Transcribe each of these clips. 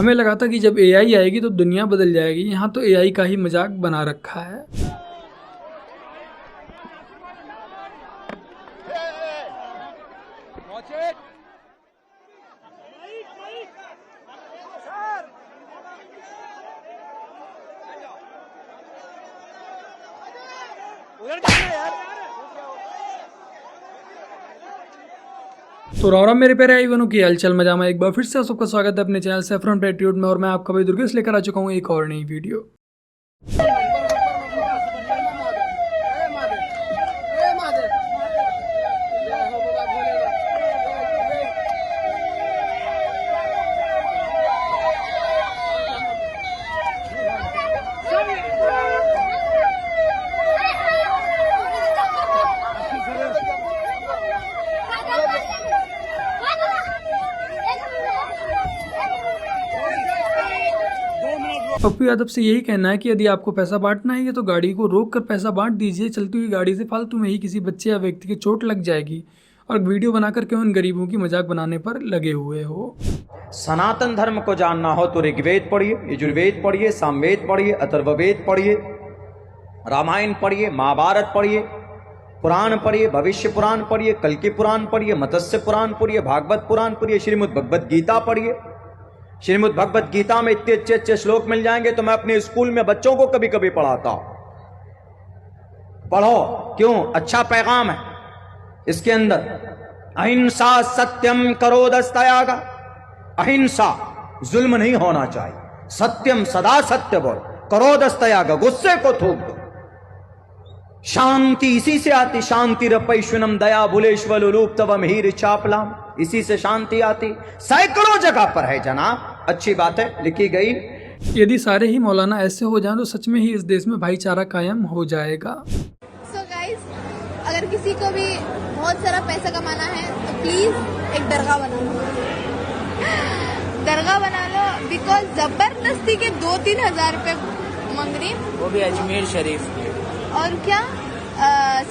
हमें लगा था कि जब एआई आएगी तो दुनिया बदल जाएगी, यहाँ तो एआई का ही मजाक बना रखा है। तो राम मेरे प्यारे आई बनो की हलचल मजा में एक बार फिर से सबका स्वागत है अपने चैनल सैफरन पैट्रियट में। और मैं आपका भाई दुर्गेश लेकर आ चुका हूँ एक और नई वीडियो। पप्पू यादव से यही कहना है कि यदि आपको पैसा बांटना है तो गाड़ी को रोक कर पैसा बांट दीजिए। चलती हुई गाड़ी से फालतू में ही किसी बच्चे या व्यक्ति की चोट लग जाएगी और वीडियो बनाकर क्यों उन गरीबों की मजाक बनाने पर लगे हुए हो। सनातन धर्म को जानना हो तो ऋग्वेद पढ़िए, यजुर्वेद पढ़िए, सामवेद पढ़िए, अथर्ववेद पढ़िए, रामायण पढ़िए, महाभारत पढ़िए, पुराण पढ़िए, भविष्य पुराण पढ़िए, कल्कि पुराण पढ़िए, मत्स्य पुराण पढ़िए, भागवत पुराण पढ़िए, श्रीमद् भगवत गीता पढ़िए। श्रीमद् भगवत गीता में इतने अच्छे अच्छे श्लोक मिल जाएंगे तो मैं अपने स्कूल में बच्चों को कभी कभी पढ़ाता हूं। पढ़ो, क्यों? अच्छा पैगाम है इसके अंदर। अहिंसा सत्यम करोदस्तयागा। अहिंसा, जुल्म नहीं होना चाहिए। सत्यम, सदा सत्य बोल। करोदस्तयागा, गुस्से को थूक दो। शांति इसी से आती। शांति रपैश्वनम दया भुलेश्वर रूप तवम हीर चापलाम, इसी से शांति आती। सैकड़ों जगह पर है जनाब, अच्छी बात है, लिखी गई। यदि सारे ही मौलाना ऐसे हो जाएं तो सच में ही इस देश में भाईचारा कायम हो जाएगा। So guys, अगर किसी को भी बहुत सारा पैसा कमाना है तो प्लीज एक दरगाह बना लो। दरगाह बना लो, बिकॉज जबरदस्ती के 2-3 हजार रुपए मांग रही, वो भी अजमेर शरीफ के। और क्या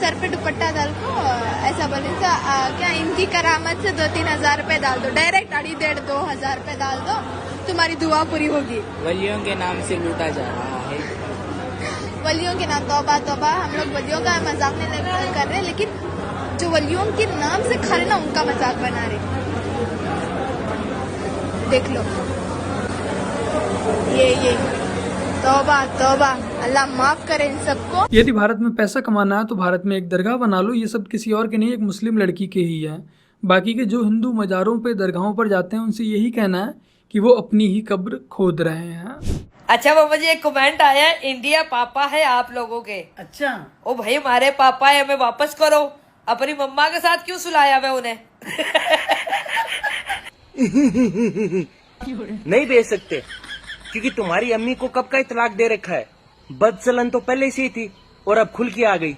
सर पे दुपट्टा डाल को ऐसा बोले तो क्या इनकी करामत से 2-3 हजार रुपए डाल दो, डायरेक्ट 2,500 रुपए डाल दो, तुम्हारी दुआ पूरी होगी। वलियों के नाम से लूटा जा रहा है। वलियों के नाम, तौबा तौबा, हम लोग वलियों का मजाक नहीं कर रहे, लेकिन जो वलियों के नाम से खा रहे ना उनका मजाक बना रहे। देख लो ये तौबा तौबा, अल्लाह माफ करे इन सबको। यदि भारत में पैसा कमाना है तो भारत में एक दरगाह बना लो। ये सब किसी और के नहीं, एक मुस्लिम लड़की के ही है। बाकी के जो हिंदू मज़ारों पे दरगाहों पर जाते हैं उनसे यही कहना है कि वो अपनी ही कब्र खोद रहे हैं। अच्छा बाबा जी, एक कमेंट आया है, इंडिया पापा है आप लोगों के। अच्छा, ओ भाई हमारे पापा है, हमें वापस करो। अपनी मम्मा के साथ क्यों सुलाया हुआ उन्हें? नहीं दे सकते क्योंकि तुम्हारी अम्मी को कब का इतलाक दे रखा है। बदचलन तो पहले से ही थी और अब खुल के आ गई।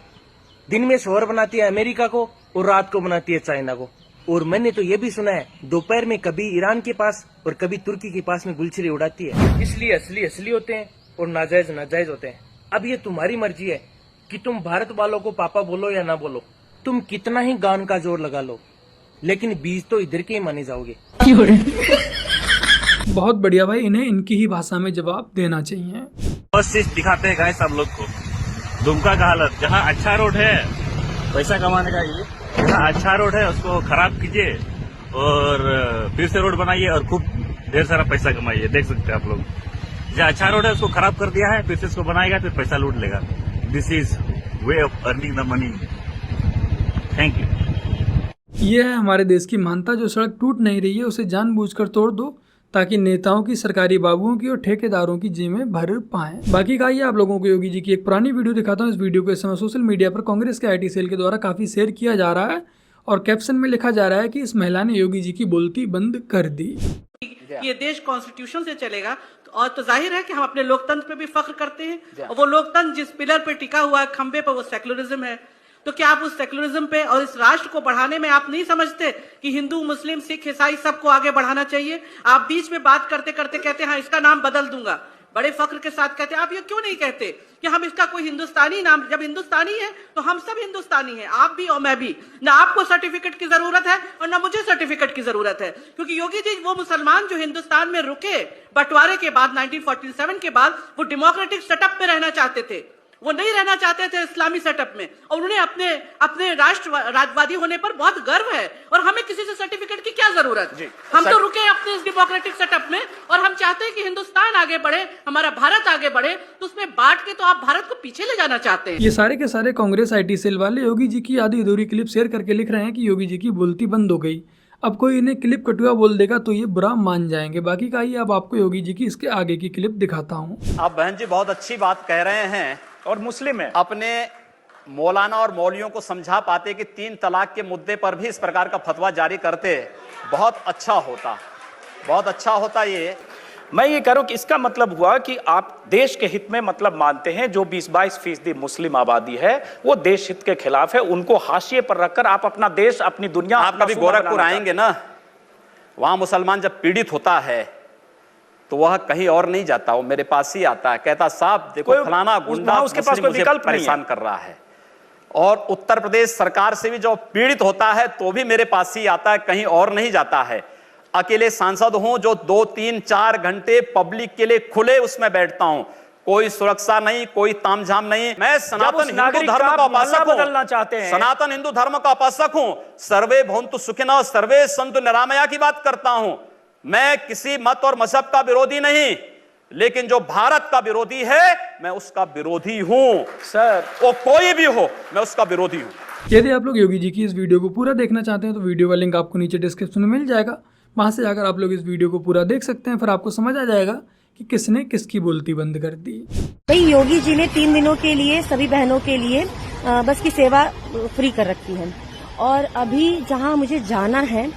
दिन में शोहर बनाती है अमेरिका को और रात को बनाती है चाइना को। और मैंने तो ये भी सुना है दोपहर में कभी ईरान के पास और कभी तुर्की के पास में गुलछरी उड़ाती है। इसलिए असली असली होते हैं और नाजायज नाजायज होते हैं। अब ये तुम्हारी मर्जी है कि तुम भारत वालों को पापा बोलो या ना बोलो। तुम कितना ही गान का जोर लगा लो, लेकिन बीज तो इधर के ही माने जाओगे। बहुत बढ़िया भाई, इन्हें इनकी ही भाषा में जवाब देना चाहिए। बस दिखाते हैं गाइस सब लोग को दुमका का हालत। जहाँ अच्छा रोड है पैसा कमाने का, ये जहाँ अच्छा रोड है उसको खराब कीजिए और फिर से रोड बनाइए और खूब ढेर सारा पैसा कमाइए। देख सकते हैं आप लोग, जहाँ अच्छा रोड है उसको खराब कर दिया है, फिर से इसको बनाएगा, फिर पैसा लूट लेगा। This is way of earning the money. Thank you. ये है हमारे देश की मानता, जो सड़क टूट नहीं रही है उसे जानबूझकर तोड़ दो ताकि नेताओं की, सरकारी बाबुओं की और ठेकेदारों की जेबें भर पाएं। बाकी का ये आप लोगों को योगी जी की एक पुरानी वीडियो दिखाता हूँ। इस वीडियो को इस समय सोशल मीडिया पर कांग्रेस के आईटी सेल के द्वारा काफी शेयर किया जा रहा है और कैप्शन में लिखा जा रहा है कि इस महिला ने योगी जी की बोलती बंद कर दी। ये देश कॉन्स्टिट्यूशन से चलेगा और तो जाहिर है कि हम अपने लोकतंत्र पे भी फख्र करते हैं और वो लोकतंत्र जिस पिलर पे टिका हुआ है, खंबे पर, वो सेक्युलरिज्म है। तो क्या आप उस सेक्युलरिज्म पे और इस राष्ट्र को बढ़ाने में आप नहीं समझते कि हिंदू, मुस्लिम, सिख, ईसाई सबको आगे बढ़ाना चाहिए? आप बीच में बात करते करते कहते हैं हाँ इसका नाम बदल दूंगा। बड़े फख्र के साथ कहते हैं। आप ये क्यों नहीं कहते कि हम इसका कोई हिंदुस्तानी नाम, जब हिंदुस्तानी है तो हम सब हिंदुस्तानी हैं, आप भी और मैं भी। ना आपको सर्टिफिकेट की जरूरत है और ना मुझे सर्टिफिकेट की जरूरत है, क्योंकि योगी जी वो मुसलमान जो हिंदुस्तान में रुके बंटवारे के बाद 1947 के बाद, वो डेमोक्रेटिक सेटअप में रहना चाहते थे, वो नहीं रहना चाहते थे इस्लामी सेटअप में, और उन्हें अपने राष्ट्रवादी होने पर बहुत गर्व है। और हमें किसी से सर्टिफिकेट की क्या जरूरत? हम तो रुके अपने इस डेमोक्रेटिक सेटअप में, और हम चाहते हैं कि हिंदुस्तान आगे बढ़े, हमारा भारत आगे बढ़े। तो उसमें बांट के तो आप भारत को पीछे ले जाना चाहते हैं। ये सारे के सारे कांग्रेस IT सेल वाले योगी जी की आधी अधूरी क्लिप शेयर करके लिख रहे हैं कि योगी जी की बोलती बंद हो गई। अब कोई इन्हें क्लिप कटुआ बोल देगा तो ये बुरा मान जाएंगे। बाकी का ही अब आपको योगी जी की इसके आगे की क्लिप दिखाता हूँ। आप बहन जी बहुत अच्छी बात कह रहे हैं, और मुस्लिम है, अपने मौलाना और मौलियों को समझा पाते कि 3 तलाक के मुद्दे पर भी इस प्रकार का फतवा जारी करते, बहुत अच्छा होता, बहुत अच्छा होता। ये मैं ये कह रहा हूं कि इसका मतलब हुआ कि आप देश के हित में मतलब मानते हैं, जो 20-22% मुस्लिम आबादी है वो देश हित के खिलाफ है, उनको हाशिए पर रखकर आप अपना देश, अपनी दुनिया। आप कभी गोरखपुर आएंगे ना, वहां मुसलमान जब पीड़ित होता है तो वह कहीं और नहीं जाता, वो मेरे पास ही आता है, कहता साहब देखो फलाना गुंडा उसके पास कोई विकल्प परेशान कर रहा है। और उत्तर प्रदेश सरकार से भी जो पीड़ित होता है तो भी मेरे पास ही आता है, कहीं और नहीं जाता है। अकेले सांसद हूं जो 2, 3, 4 घंटे पब्लिक के लिए खुले उसमें बैठता हूं, कोई सुरक्षा नहीं, कोई तामझाम नहीं। मैं सनातन हिंदू धर्म का उपासक हूं, बदलना चाहते हैं, सनातन हिंदू धर्म का उपासक हूं, सर्वे भवन्तु सुखिनः सर्वे सन्तु निरामया की बात करता हूं। मैं किसी मत और मजहब का विरोधी नहीं, लेकिन जो भारत का विरोधी है मैं उसका विरोधी हूं सर, वो कोई भी हो, मैं उसका विरोधी हूं। यदि आप लोग योगी जी की इस वीडियो को पूरा देखना चाहते हैं तो वीडियो का लिंक आपको नीचे डिस्क्रिप्शन में मिल जाएगा, वहां से जाकर आप लोग इस वीडियो को पूरा देख सकते हैं। फिर आपको समझ आ जाएगा कि किसने किसकी बोलती बंद कर दी। भाई योगी जी ने 3 दिनों के लिए सभी बहनों के लिए बस की सेवा फ्री कर रखी है, और अभी जहां मुझे जाना है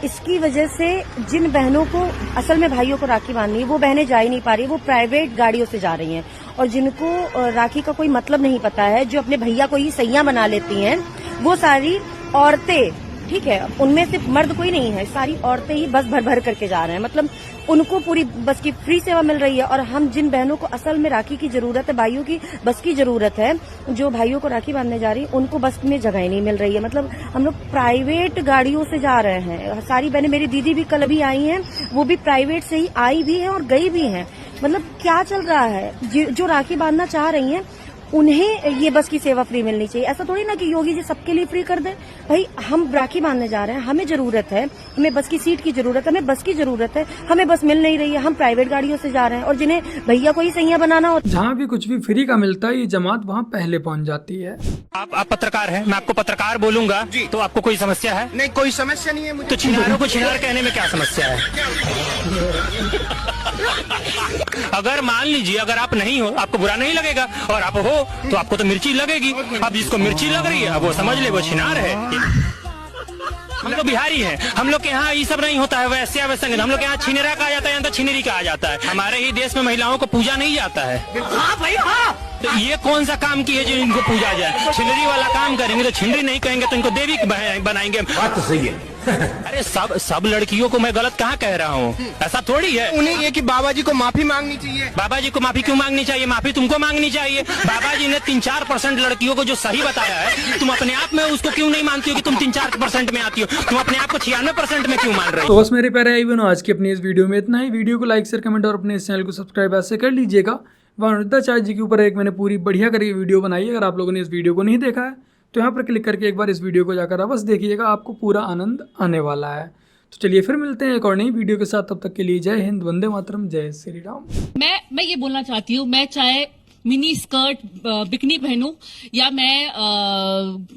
इसकी वजह से जिन बहनों को असल में भाइयों को राखी बांधनी है वो बहनें जा ही नहीं पा रही, वो प्राइवेट गाड़ियों से जा रही हैं। और जिनको राखी का कोई मतलब नहीं पता है, जो अपने भैया को ही सैया बना लेती हैं, वो सारी औरतें, ठीक है, उनमें सिर्फ मर्द कोई नहीं है, सारी औरतें ही बस भर भर करके जा रहे हैं, मतलब उनको पूरी बस की फ्री सेवा मिल रही है। और हम जिन बहनों को असल में राखी की जरूरत है, भाइयों की बस की जरूरत है, जो भाइयों को राखी बांधने जा रही है उनको बस में जगह ही नहीं मिल रही है। मतलब हम लोग प्राइवेट गाड़ियों से जा रहे हैं, सारी बहनें, मेरी दीदी भी कल अभी आई हैं, वो भी प्राइवेट से ही आई भी हैं और गई भी हैं। मतलब क्या चल रहा है? जो राखी बांधना चाह रही हैं उन्हें ये बस की सेवा फ्री मिलनी चाहिए। ऐसा थोड़ी ना कि योगी जी सबके लिए फ्री कर दे। भाई हम राखी बांधने जा रहे हैं, हमें जरूरत है, हमें बस की सीट की जरूरत है, हमें बस की जरूरत है, हमें बस मिल नहीं रही है, हम प्राइवेट गाड़ियों से जा रहे हैं। और जिन्हें भैया को ही सैया बनाना हो, जहाँ भी कुछ भी फ्री का मिलता है ये जमात वहाँ पहले पहुँच जाती है। आप पत्रकार हैं, मैं आपको पत्रकार बोलूंगा तो आपको कोई समस्या है? नहीं, कोई समस्या नहीं है मुझे। तो छिनारों को छिनार कहने में क्या समस्या है? अगर मान लीजिए अगर आप नहीं हो, आपको बुरा नहीं लगेगा, और आप हो तो आपको तो मिर्ची लगेगी। अब जिसको मिर्ची लग रही है अब वो समझ ले वो छिनार है। हम लोग बिहारी हैं, हम लोग के यहाँ ये सब नहीं होता है, वैसे हम लोग के यहाँ छिनेरा कहा जाता है, यहाँ तो छिनेरी कहा जाता है। हमारे ही देश में महिलाओं को पूजा नहीं जाता है। हाँ भाई हाँ, तो ये कौन सा काम की है जो इनको पूजा जाए? छिनरी वाला काम करेंगे तो छिनरी नहीं कहेंगे तो इनको देवी बनाएंगे। बात तो सही है। अरे सब लड़कियों को मैं गलत कहाँ कह रहा हूँ? ऐसा थोड़ी है। उन्हें ये कि बाबा जी को माफी मांगनी चाहिए। बाबा जी को माफी क्यों मांगनी चाहिए? माफी तुमको मांगनी चाहिए। बाबा जी ने 3-4% लड़कियों को जो सही बताया है, तुम अपने आप में उसको क्यों नहीं मानती हो कि तुम 3-4% में आती हो? तुम अपने आप को 96% में क्यों मान रहे हो? तो बस मेरे प्यारे भाई आज की अपनी इस वीडियो में इतना ही। वीडियो को लाइक शेयर कमेंट और अपने इस चैनल को सब्सक्राइब ऐसे कर लीजिएगा। वरुणाचार्य जी के ऊपर एक मैंने पूरी बढ़िया करके वीडियो बनाई है, अगर आप लोगों ने इस वीडियो को नहीं देखा है तो यहाँ पर क्लिक करके एक बार इस वीडियो को जाकर अवश्य देखिएगा, आपको पूरा आनंद आने वाला है। तो चलिए फिर मिलते हैं एक और नई वीडियो के साथ, तब तक के लिए जय हिंद, वंदे मातरम, जय श्री राम। मैं ये बोलना चाहती हूँ, मैं चाहे मिनी स्कर्ट बिकनी पहनूं या मैं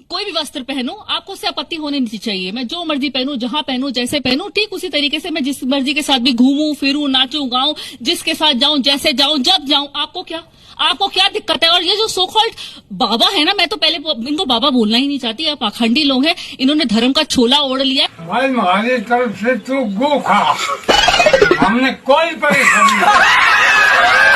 कोई भी वस्त्र पहनूं, आपको उससे आपत्ति होने नहीं चाहिए। मैं जो मर्जी पहनूं, जहां पहनूं, जैसे पहनूं, ठीक उसी तरीके से मैं जिस मर्जी के साथ भी घूमूं फिरूं, नाचूं गाऊं, जिसके साथ जाऊं, जैसे जाऊं, जब जाऊं, आपको क्या दिक्कत है? और ये जो सो कॉल्ड बाबा है ना, मैं तो पहले इनको बाबा बोलना ही नहीं चाहती, आप पाखंडी लोग हैं, इन्होंने धर्म का छोला ओढ़ लिया। भाई हमारी तरफ से तू गो खा, हमने कोई परेशानी